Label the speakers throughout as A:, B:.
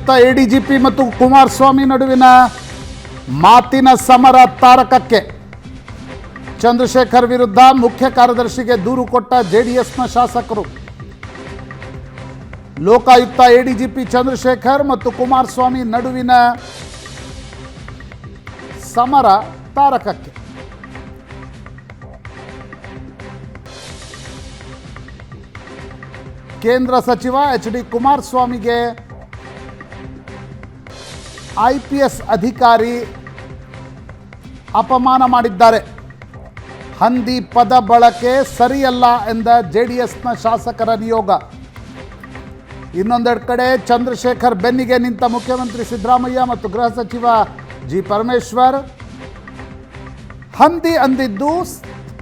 A: Lokayukta ADGP ಮತ್ತು ಕುಮಾರಸ್ವಾಮಿ ನಡುವಿನ ಮಾತಿನ ಸಮರ ತಾರಕಕ್ಕೆ. ಚಂದ್ರಶೇಖರ್ ವಿರುದ್ಧ ಮುಖ್ಯ ಕಾರ್ಯದರ್ಶಿಗೆ ದೂರು ಕೊಟ್ಟ ಜೆಡಿಎಸ್ನ ಶಾಸಕರು. ಲೋಕಾಯುಕ್ತ ಎಡಿಜಿಪಿ ಚಂದ್ರಶೇಖರ್ ಮತ್ತು ಕುಮಾರಸ್ವಾಮಿ ನಡುವಿನ ಸಮರ ತಾರಕಕ್ಕೆ. ಕೇಂದ್ರ ಸಚಿವ ಎಚ್.ಡಿ. ಕುಮಾರಸ್ವಾಮಿಗೆ ಐಪಿಎಸ್ ಅಧಿಕಾರಿ ಅಪಮಾನ ಮಾಡಿದ್ದಾರೆ. ಹಂದಿ ಪದ ಬಳಕೆ ಸರಿಯಲ್ಲ ಎಂದ ಜೆಡಿಎಸ್ನ ಶಾಸಕರ ನಿಯೋಗ. ಇನ್ನೊಂದೆರಡು ಕಡೆ ಚಂದ್ರಶೇಖರ್ ಬೆನ್ನಿಗೆ ನಿಂತ ಮುಖ್ಯಮಂತ್ರಿ ಸಿದ್ದರಾಮಯ್ಯ ಮತ್ತು ಗೃಹ ಸಚಿವ ಜಿ ಪರಮೇಶ್ವರ್ ಹಂದಿ ಅಂದಿದ್ದು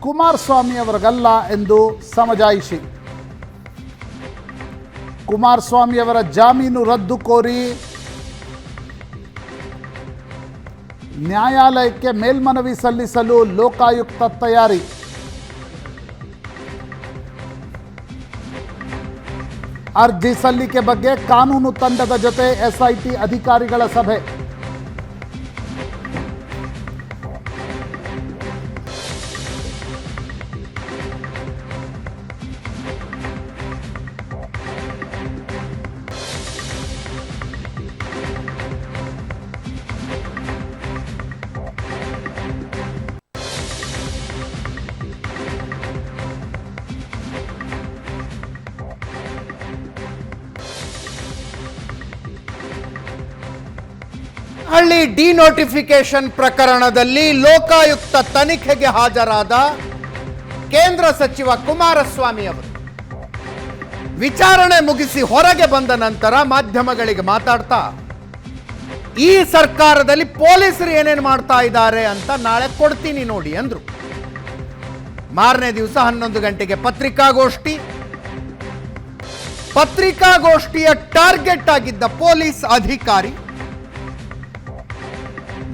A: ಕುಮಾರಸ್ವಾಮಿ ಅವರಿಗಲ್ಲ ಎಂದು ಸಮಜಾಯಿಷಿ. ಕುಮಾರಸ್ವಾಮಿ ಅವರ ಜಾಮೀನು ರದ್ದು ಕೋರಿ ನ್ಯಾಯಾಲಯಕ್ಕೆ ಮೇಲ್ಮನವಿ ಸಲ್ಲಿಸಲು ಲೋಕಾಯುಕ್ತ ತಯಾರಿ. ಅರ್ಜಿ ಸಲ್ಲಿಕೆ ಬಗ್ಗೆ ಕಾನೂನು ತಂಡದ ಜೊತೆ ಎಸ್ಐಟಿ ಅಧಿಕಾರಿಗಳ ಸಭೆ.
B: ಹಳ್ಳಿ ಡಿನೋಟಿಫಿಕೇಶನ್ ಪ್ರಕರಣದಲ್ಲಿ ಲೋಕಾಯುಕ್ತ ತನಿಖೆಗೆ ಹಾಜರಾದ ಕೇಂದ್ರ ಸಚಿವ ಕುಮಾರಸ್ವಾಮಿ ಅವರು ವಿಚಾರಣೆ ಮುಗಿಸಿ ಹೊರಗೆ ಬಂದ ನಂತರ ಮಾಧ್ಯಮಗಳಿಗೆ ಮಾತಾಡ್ತಾ ಈ ಸರ್ಕಾರದಲ್ಲಿ ಪೊಲೀಸರು ಏನೇನು ಮಾಡ್ತಾ ಇದ್ದಾರೆ ಅಂತ ನಾಳೆ ಕೊಡ್ತೀನಿ ನೋಡಿ ಅಂದ್ರು. ಮಾರನೇ ದಿವಸ 11 ಗಂಟೆಗೆ ಪತ್ರಿಕಾಗೋಷ್ಠಿಯ ಟಾರ್ಗೆಟ್ ಆಗಿದ್ದ ಪೊಲೀಸ್ ಅಧಿಕಾರಿ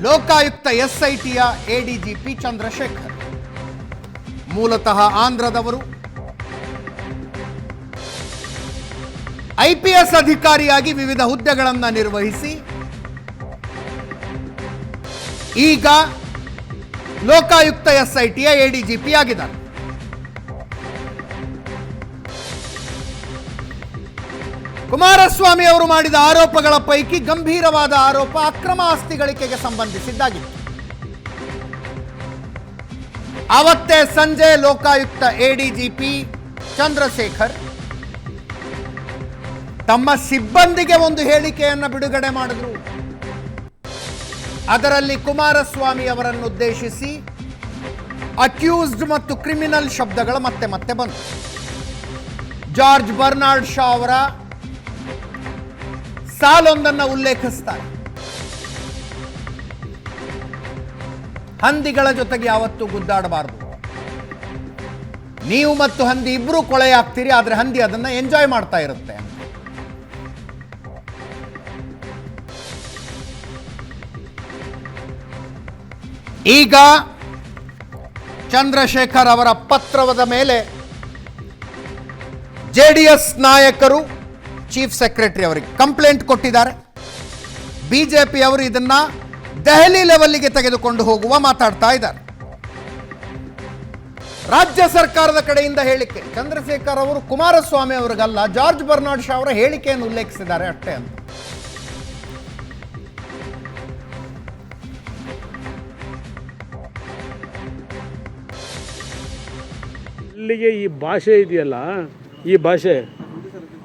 B: ಲೋಕಾಯುಕ್ತ ಎಸ್ಐಟಿಯ ಎಡಿಜಿಪಿ ಚಂದ್ರಶೇಖರ್. ಮೂಲತಃ ಆಂಧ್ರದವರು. ಐಪಿಎಸ್ ಅಧಿಕಾರಿಯಾಗಿ ವಿವಿಧ ಹುದ್ದೆಗಳನ್ನು ನಿರ್ವಹಿಸಿ ಈಗ ಲೋಕಾಯುಕ್ತ ಎಸ್ಐಟಿಯ ಎಡಿಜಿಪಿ ಆಗಿದ್ದಾರೆ. ಕುಮಾರಸ್ವಾಮಿ ಅವರು ಮಾಡಿದ ಆರೋಪಗಳ ಪೈಕಿ ಗಂಭೀರವಾದ ಆರೋಪ ಅಕ್ರಮ ಆಸ್ತಿ ಗಳಿಕೆಗೆ ಸಂಬಂಧಿಸಿದ್ದಾಗಿತ್ತು. ಅವತ್ತೇ ಸಂಜೆ ಲೋಕಾಯುಕ್ತ ಎಡಿಜಿಪಿ ಚಂದ್ರಶೇಖರ್ ತಮ್ಮ ಸಿಬ್ಬಂದಿಗೆ ಒಂದು ಹೇಳಿಕೆಯನ್ನು ಬಿಡುಗಡೆ ಮಾಡಿದ್ರು. ಅದರಲ್ಲಿ ಕುಮಾರಸ್ವಾಮಿ ಅವರನ್ನು ಉದ್ದೇಶಿಸಿ ಅಕ್ಯೂಸ್ಡ್ ಮತ್ತು ಕ್ರಿಮಿನಲ್ ಶಬ್ದಗಳು ಮತ್ತೆ ಮತ್ತೆ ಬಂತು. ಜಾರ್ಜ್ ಬರ್ನಾರ್ಡ್ ಶಾ ಅವರ ಸಾಲೊಂದನ್ನು ಉಲ್ಲೇಖಿಸ್ತಾರೆ. ಹಂದಿಗಳ ಜೊತೆಗೆ ಯಾವತ್ತೂ ಗುದ್ದಾಡಬಾರದು. ನೀವು ಮತ್ತು ಹಂದಿ ಇಬ್ಬರೂ ಕೊಳೆಯಾಗ್ತೀರಿ, ಆದ್ರೆ ಹಂದಿ ಅದನ್ನ ಎಂಜಾಯ್ ಮಾಡ್ತಾ ಇರುತ್ತೆ. ಈಗ ಚಂದ್ರಶೇಖರ್ ಅವರ ಪತ್ರದ ಮೇಲೆ ಜೆಡಿಎಸ್ ನಾಯಕರು ಚೀಫ್ ಸೆಕ್ರೆಟರಿ ಅವರಿಗೆ ಕಂಪ್ಲೇಂಟ್ ಕೊಟ್ಟಿದ್ದಾರೆ. ಬಿಜೆಪಿ ಅವರು ಇದನ್ನ ದೆಹಲಿ ಲೆವೆಲ್ಗೆ ತೆಗೆದುಕೊಂಡು ಹೋಗುವ ಮಾತಾಡ್ತಾ ಇದ್ದಾರೆ. ರಾಜ್ಯ ಸರ್ಕಾರದ ಕಡೆಯಿಂದ ಹೇಳಿಕೆ. ಚಂದ್ರಶೇಖರ್ ಅವರು ಕುಮಾರಸ್ವಾಮಿ ಅವರಿಗಲ್ಲ, ಜಾರ್ಜ್ ಬರ್ನಾರ್ಡ್ ಶಾ ಅವರ ಹೇಳಿಕೆಯನ್ನು ಉಲ್ಲೇಖಿಸಿದ್ದಾರೆ ಅಷ್ಟೇ ಅಂತ.
C: ಇಲ್ಲಿಗೆ ಈ ಭಾಷೆ ಇದೆಯಲ್ಲ, ಈ ಭಾಷೆ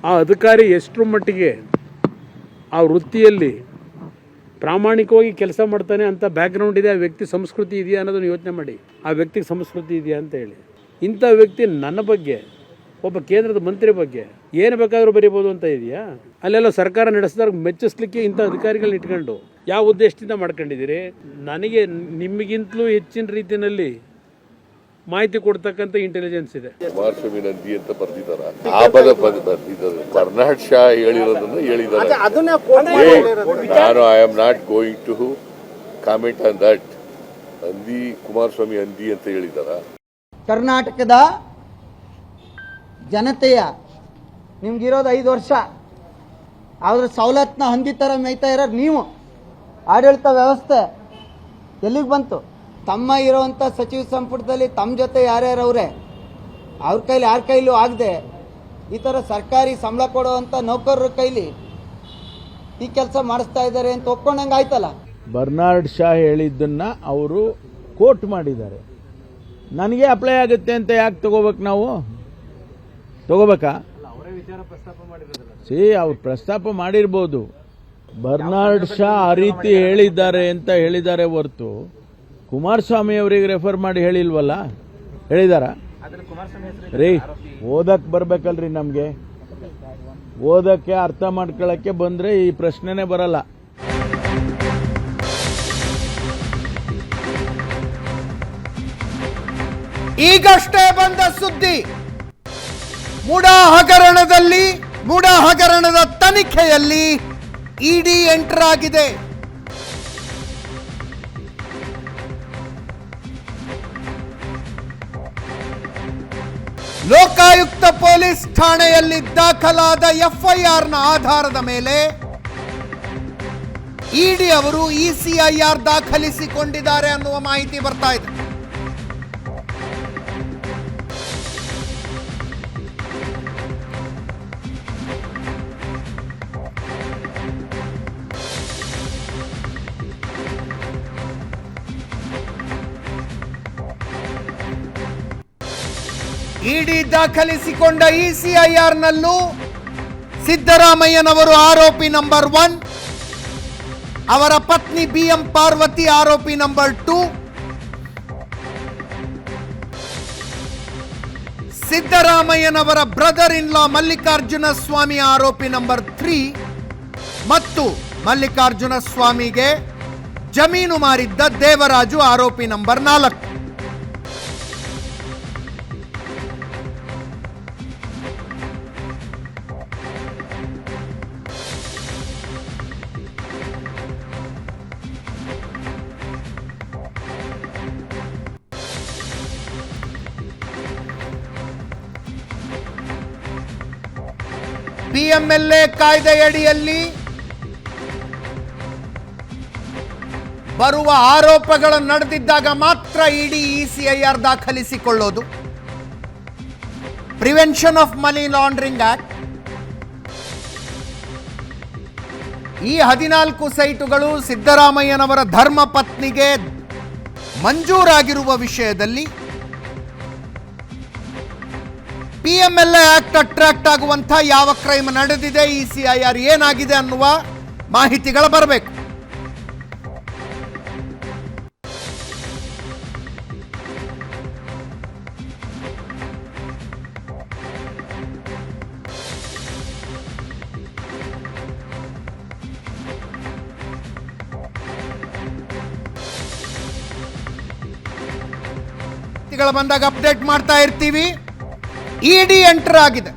C: ಆ ಅಧಿಕಾರಿ ಎಷ್ಟರ ಮಟ್ಟಿಗೆ ಆ ವೃತ್ತಿಯಲ್ಲಿ ಪ್ರಾಮಾಣಿಕವಾಗಿ ಕೆಲಸ ಮಾಡ್ತಾನೆ ಅಂತ ಬ್ಯಾಕ್ಗ್ರೌಂಡ್ ಇದೆ, ಆ ವ್ಯಕ್ತಿ ಸಂಸ್ಕೃತಿ ಇದೆಯಾ ಅನ್ನೋದನ್ನು ಯೋಚನೆ ಮಾಡಿ. ಆ ವ್ಯಕ್ತಿಗೆ ಸಂಸ್ಕೃತಿ ಇದೆಯಾ ಅಂತ ಹೇಳಿ. ಇಂಥ ವ್ಯಕ್ತಿ ನನ್ನ ಬಗ್ಗೆ, ಒಬ್ಬ ಕೇಂದ್ರದ ಮಂತ್ರಿ ಬಗ್ಗೆ ಏನು ಬೇಕಾದರೂ ಬರೀಬೋದು ಅಂತ ಇದೆಯಾ? ಅಲ್ಲೆಲ್ಲ ಸರ್ಕಾರ ನಡೆಸಿದಾಗ ಮೆಚ್ಚಿಸ್ಲಿಕ್ಕೆ ಇಂಥ ಅಧಿಕಾರಿಗಳನ್ನ ಇಟ್ಕೊಂಡು ಯಾವ ಉದ್ದೇಶದಿಂದ ಮಾಡ್ಕೊಂಡಿದ್ದೀರಿ? ನನಗೆ ನಿಮಗಿಂತಲೂ ಹೆಚ್ಚಿನ ರೀತಿಯಲ್ಲಿ ಮಾಹಿತಿ ಕೊಡ್ತಕ್ಕಂಥ ಇಂಟೆಲಿಜೆನ್ಸ್ ಇದೆ.
D: ಕುಮಾರಸ್ವಾಮಿ ನಂದಿ ಅಂತ ಬರ್ದಿದ್ದಾರೆ, ಬರ್ದಿದ್ದಾರೆ. ಬರ್ನಾರ್ಡ್ ಶಾ ಹೇಳಿರೋದನ್ನ ಹೇಳಿದ್ದಾರೆ. ನಾನು I am not going to comment on that. ಹಂದಿ ಕುಮಾರಸ್ವಾಮಿ ಹಂದಿ ಅಂತ ಹೇಳಿದಾರ.
E: ಕರ್ನಾಟಕದ ಜನತೆಯ ನಿಮ್ಗಿರೋದು 5 ವರ್ಷ. ಅವ್ರ ಸವಲತ್ತನ್ನ ಹಂದಿ ಥರ ಮೇಯ್ತಾ ಇರೋರು ನೀವು. ಆಡಳಿತ ವ್ಯವಸ್ಥೆ ಎಲ್ಲಿಗೆ ಬಂತು? ತಮ್ಮ ಇರೋವಂಥ ಸಚಿವ ಸಂಪುಟದಲ್ಲಿ ತಮ್ಮ ಜೊತೆ ಯಾರ್ಯಾರು ಅವರೇ, ಅವ್ರ ಕೈಲಿ ಯಾರ ಕೈಲೂ ಆಗದೆ ಈ ಥರ ಸರ್ಕಾರಿ ಸಂಬಳ ಕೊಡುವಂಥ ನೌಕರರ ಕೈಲಿ ಈ ಕೆಲಸ ಮಾಡಿಸ್ತಾ ಇದ್ದಾರೆ ಅಂತ ಒಪ್ಕೊಂಡಂಗೆ ಆಯ್ತಲ್ಲ.
F: ಬರ್ನಾರ್ಡ್ ಶಾ ಹೇಳಿದ್ದನ್ನು ಅವರು ಕೋಟ್ ಮಾಡಿದ್ದಾರೆ. ನನಗೆ ಅಪ್ಲೈ ಆಗುತ್ತೆ ಅಂತ ಯಾಕೆ ತಗೋಬೇಕು? ನಾವು ತಗೋಬೇಕಾ? ಅವ್ರು ಪ್ರಸ್ತಾಪ ಮಾಡಿರ್ಬೋದು. ಬರ್ನಾರ್ಡ್ ಶಾ ಆ ರೀತಿ ಹೇಳಿದ್ದಾರೆ ಅಂತ ಹೇಳಿದ್ದಾರೆ ಹೊರತು ಕುಮಾರಸ್ವಾಮಿ ಅವರಿಗೆ ರೆಫರ್ ಮಾಡಿ ಹೇಳಿಲ್ವಲ್ಲ. ಹೇಳಿದಾರ ರೀ? ಓದಕ್ಕೆ ಬರ್ಬೇಕಲ್ರಿ, ನಮಗೆ ಓದಕ್ಕೆ ಅರ್ಥ ಮಾಡ್ಕೊಳ್ಳಕ್ಕೆ ಬಂದ್ರೆ ಈ ಪ್ರಶ್ನೆನೇ ಬರಲ್ಲ.
B: ಈಗಷ್ಟೇ ಬಂದ ಸುದ್ದಿ, ಮೂಡ ಹಗರಣದ ತನಿಖೆಯಲ್ಲಿ ಇಡಿ ಎಂಟರ್ ಆಗಿದೆ. ಲೋಕಾಯುಕ್ತ ಪೊಲೀಸ್ ಠಾಣೆಯಲ್ಲಿ ದಾಖಲಾದ ಎಫ್ಐಆರ್ನ ಆಧಾರದ ಮೇಲೆ ಇಡಿ ಅವರು ಇಸಿಐಆರ್ ದಾಖಲಿಸಿಕೊಂಡಿದ್ದಾರೆ ಅನ್ನುವ ಮಾಹಿತಿ ಬರ್ತಾ ಇದೆ. ಇಡಿ ದಾಖಲಿಸಿಕೊಂಡ ಇಸಿಐಆರ್ನಲ್ಲೂ ಸಿದ್ದರಾಮಯ್ಯನವರು ಆರೋಪಿ ನಂಬರ್ 1, ಅವರ ಪತ್ನಿ ಬಿಎಂ ಪಾರ್ವತಿ ಆರೋಪಿ ನಂಬರ್ 2, ಸಿದ್ದರಾಮಯ್ಯನವರ ಬ್ರದರ್ ಇನ್ ಲಾ ಮಲ್ಲಿಕಾರ್ಜುನ ಸ್ವಾಮಿ ಆರೋಪಿ ನಂಬರ್ 3 ಮತ್ತು ಮಲ್ಲಿಕಾರ್ಜುನ ಸ್ವಾಮಿಗೆ ಜಮೀನು ಮಾರಿದ್ದ ದೇವರಾಜು ಆರೋಪಿ ನಂಬರ್ 4. ಪಿಎಂಎಲ್ಎ ಕಾಯ್ದೆಯಡಿಯಲ್ಲಿ ಬರುವ ಆರೋಪಗಳು ನಡೆದಿದ್ದಾಗ ಮಾತ್ರ ಇಡಿ ಇಸಿಐಆರ್ ದಾಖಲಿಸಿಕೊಳ್ಳೋದು. Prevention of money laundering act ಈ 14 ಸೈಟುಗಳು ಸಿದ್ದರಾಮಯ್ಯನವರ ಧರ್ಮ ಪತ್ನಿಗೆ ಮಂಜೂರಾಗಿರುವ ವಿಷಯದಲ್ಲಿ ಪಿಎಂಎಲ್ಎ ಆಕ್ಟ್ ಅಟ್ರಾಕ್ಟ್ ಆಗುವಂಥ ಯಾವ ಕ್ರೈಮ್ ನಡೆದಿದೆ, ಇಸಿಐಆರ್ ಏನಾಗಿದೆ ಅನ್ನುವ ಮಾಹಿತಿಗಳು ಬರಬೇಕು. ಬಂದಾಗ ಅಪ್ಡೇಟ್ ಮಾಡ್ತಾ ಇರ್ತೀವಿ. ಇಡಿ ಎಂಟರ್ ಆಗಿದೆ.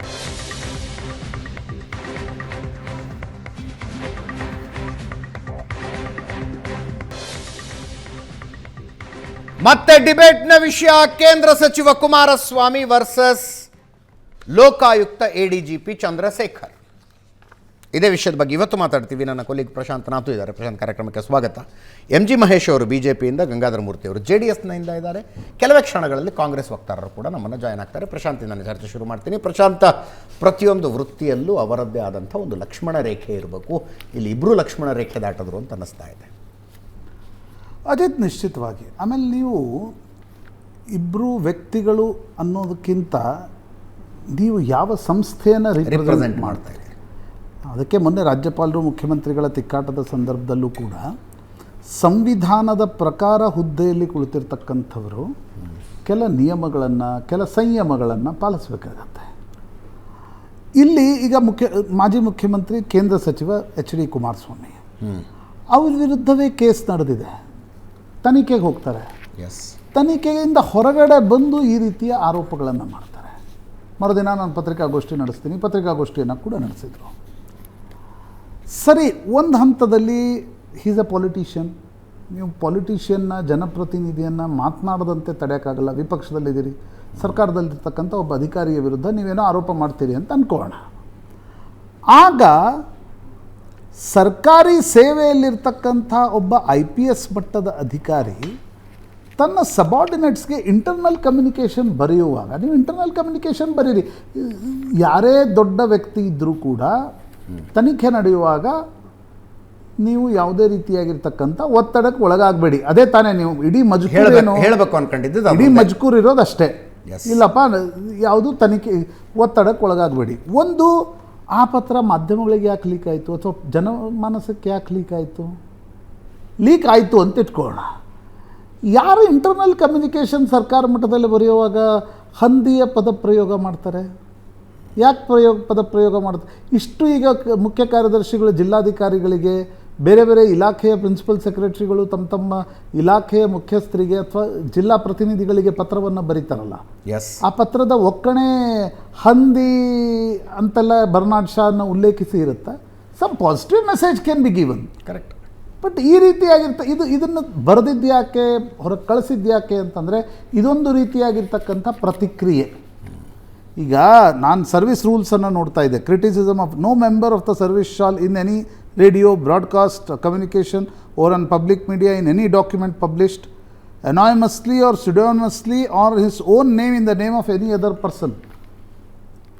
B: ಮತ್ತೆ ಡಿಬೇಟ್ನ ವಿಷಯ ಕೇಂದ್ರ ಸಚಿವ ಕುಮಾರಸ್ವಾಮಿ ವರ್ಸಸ್ ಲೋಕಾಯುಕ್ತ ಎಡಿಜಿಪಿ ಚಂದ್ರಶೇಖರ್. ಇದೇ ವಿಷಯದ ಬಗ್ಗೆ ಇವತ್ತು ಮಾತಾಡ್ತೀವಿ. ನನ್ನ ಕೊಲೀಗ್ ಪ್ರಶಾಂತ್ ನಾಥು ಇದ್ದಾರೆ. ಪ್ರಶಾಂತ್, ಕಾರ್ಯಕ್ರಮಕ್ಕೆ ಸ್ವಾಗತ. MG ಮಹೇಶ್ ಅವರು BJPಯಿಂದ, ಗಂಗಾಧರ ಮೂರ್ತಿ ಅವರು JDSನಿಂದ ಇದ್ದಾರೆ. ಕೆಲವೇ ಕ್ಷಣಗಳಲ್ಲಿ ಕಾಂಗ್ರೆಸ್ ವಕ್ತಾರರು ಕೂಡ ನಮ್ಮನ್ನು ಜಾಯ್ನ್ ಆಗ್ತಾರೆ. ಪ್ರಶಾಂತಿಂದ ಚರ್ಚೆ ಶುರು ಮಾಡ್ತೀನಿ. ಪ್ರಶಾಂತ, ಪ್ರತಿಯೊಂದು ವೃತ್ತಿಯಲ್ಲೂ ಅವರದ್ದೇ ಆದಂಥ ಒಂದು ಲಕ್ಷ್ಮಣ ರೇಖೆ ಇರಬೇಕು. ಇಲ್ಲಿ ಇಬ್ಬರು ಲಕ್ಷ್ಮಣ ರೇಖೆ ದಾಟಿದ್ರು ಅಂತ ಅನ್ನಿಸ್ತಾ ಇದೆ.
A: ಅದೇ ನಿಶ್ಚಿತವಾಗಿ. ಆಮೇಲೆ ನೀವು ಇಬ್ಬರು ವ್ಯಕ್ತಿಗಳು ಅನ್ನೋದಕ್ಕಿಂತ ನೀವು ಯಾವ ಸಂಸ್ಥೆಯನ್ನು ರಿಪ್ರೆಸೆಂಟ್ ಮಾಡ್ತಾ ಇದ್ದೀರಿ. ಅದಕ್ಕೆ ಮೊನ್ನೆ ರಾಜ್ಯಪಾಲರು ಮುಖ್ಯಮಂತ್ರಿಗಳ ತಿಕ್ಕಾಟದ ಸಂದರ್ಭದಲ್ಲೂ ಕೂಡ ಸಂವಿಧಾನದ ಪ್ರಕಾರ ಹುದ್ದೆಯಲ್ಲಿ ಕುಳಿತಿರ್ತಕ್ಕಂಥವರು ಕೆಲ ನಿಯಮಗಳನ್ನು, ಕೆಲ ಸಂಯಮಗಳನ್ನು ಪಾಲಿಸಬೇಕಾಗತ್ತೆ. ಇಲ್ಲಿ ಈಗ ಮಾಜಿ ಮುಖ್ಯಮಂತ್ರಿ ಕೇಂದ್ರ ಸಚಿವ HD ಕುಮಾರಸ್ವಾಮಿ ಅವ್ರ ವಿರುದ್ಧವೇ ಕೇಸ್ ನಡೆದಿದೆ. ತನಿಖೆಗೆ ಹೋಗ್ತಾರೆ. ತನಿಖೆಯಿಂದ ಹೊರಗಡೆ ಬಂದು ಈ ರೀತಿಯ ಆರೋಪಗಳನ್ನು ಮಾಡ್ತಾರೆ. ಮರುದಿನ ನಾನು ಪತ್ರಿಕಾಗೋಷ್ಠಿ ನಡೆಸ್ತೀನಿ, ಪತ್ರಿಕಾಗೋಷ್ಠಿಯನ್ನು ಕೂಡ ನಡೆಸಿದರು. ಸರಿ, ಒಂದು ಹಂತದಲ್ಲಿ ಈಸ್ ಅ ಪೊಲಿಟಿಷಿಯನ್. ನೀವು ಪೊಲಿಟಿಷಿಯನ್ನ, ಜನಪ್ರತಿನಿಧಿಯನ್ನು ಮಾತನಾಡದಂತೆ ತಡೆಯೋಕ್ಕಾಗಲ್ಲ. ವಿಪಕ್ಷದಲ್ಲಿದ್ದೀರಿ, ಸರ್ಕಾರದಲ್ಲಿರ್ತಕ್ಕಂಥ ಒಬ್ಬ ಅಧಿಕಾರಿಯ ವಿರುದ್ಧ ನೀವೇನೋ ಆರೋಪ ಮಾಡ್ತೀರಿ ಅಂತ ಅಂದ್ಕೊಳ್ಳೋಣ. ಆಗ ಸರ್ಕಾರಿ ಸೇವೆಯಲ್ಲಿರ್ತಕ್ಕಂಥ ಒಬ್ಬ IPS ಮಟ್ಟದ ಅಧಿಕಾರಿ ತನ್ನ ಸಬಾರ್ಡಿನೇಟ್ಸ್ಗೆ ಇಂಟರ್ನಲ್ ಕಮ್ಯುನಿಕೇಷನ್ ಬರೆಯುವಾಗ, ನೀವು ಇಂಟರ್ನಲ್ ಕಮ್ಯುನಿಕೇಷನ್ ಬರೀರಿ. ಯಾರೇ ದೊಡ್ಡ ವ್ಯಕ್ತಿ ಇದ್ದರೂ ಕೂಡ ತನಿಖೆ ನಡೆಯುವಾಗ ನೀವು ಯಾವುದೇ ರೀತಿಯಾಗಿರ್ತಕ್ಕಂಥ ಒತ್ತಡಕ್ಕೆ ಒಳಗಾಗಬೇಡಿ. ಅದೇ ತಾನೇ ನೀವು ಇಡೀ ಮಜ್ಕೂರೇನು
B: ಹೇಳಬೇಕು ಅನ್ಕೊಂಡಿದ್ದು.
A: ಇಡೀ ಮಜ್ಕೂರ್ ಇರೋದು ಅಷ್ಟೇ. ಇಲ್ಲಪ್ಪ, ಯಾವುದು ತನಿಖೆ ಒತ್ತಡಕ್ಕೆ ಒಳಗಾಗಬೇಡಿ. ಒಂದು, ಆ ಪತ್ರ ಮಾಧ್ಯಮಗಳಿಗೆ ಯಾಕೆ ಲೀಕ್ ಆಯಿತು ಅಥವಾ ಜನಮಾನಸಕ್ಕೆ ಯಾಕೆ ಲೀಕ್ ಆಯಿತು? ಲೀಕ್ ಆಯಿತು ಅಂತ ಇಟ್ಕೊಳ್ಳೋಣ. ಯಾರು ಇಂಟರ್ನಲ್ ಕಮ್ಯುನಿಕೇಷನ್ ಸರ್ಕಾರ ಮಟ್ಟದಲ್ಲಿ ಬರೆಯುವಾಗ ಹಂದಿಯ ಪದಪ್ರಯೋಗ ಮಾಡ್ತಾರೆ? ಯಾಕೆ ಪದಪ್ರಯೋಗ ಮಾಡ್ತಾರೆ? ಇಷ್ಟು ಈಗ ಮುಖ್ಯ ಕಾರ್ಯದರ್ಶಿಗಳು ಜಿಲ್ಲಾಧಿಕಾರಿಗಳಿಗೆ, ಬೇರೆ ಬೇರೆ ಇಲಾಖೆಯ ಪ್ರಿನ್ಸಿಪಲ್ ಸೆಕ್ರೆಟರಿಗಳು ತಮ್ಮ ಇಲಾಖೆಯ ಮುಖ್ಯಸ್ಥರಿಗೆ ಅಥವಾ ಜಿಲ್ಲಾ ಪ್ರತಿನಿಧಿಗಳಿಗೆ ಪತ್ರವನ್ನು ಬರೀತಾರಲ್ಲ, ಆ ಪತ್ರದ ಒಕ್ಕಣೆ ಹಂದಿ ಅಂತೆಲ್ಲ ಬರ್ನಾಡ್ ಶಾನ ಉಲ್ಲೇಖಿಸಿ ಇರುತ್ತೆ. Some positive message can be given.
B: Correct.
A: But ಈ ರೀತಿಯಾಗಿರ್ತ ಇದನ್ನು ಬರೆದಿದ್ಯಾಕೆ, ಹೊರಗೆ ಕಳಿಸಿದ್ಯಾಕೆ ಅಂತಂದರೆ ಇದೊಂದು ರೀತಿಯಾಗಿರ್ತಕ್ಕಂಥ ಪ್ರತಿಕ್ರಿಯೆ. ಈಗ ನಾನು ಸರ್ವಿಸ್ ರೂಲ್ಸನ್ನು ನೋಡ್ತಾ ಇದ್ದೆ. Criticism of no member of the service shall in any radio, broadcast, communication or on public media in any document published anonymously or pseudonymously or his own name in the name of any other person.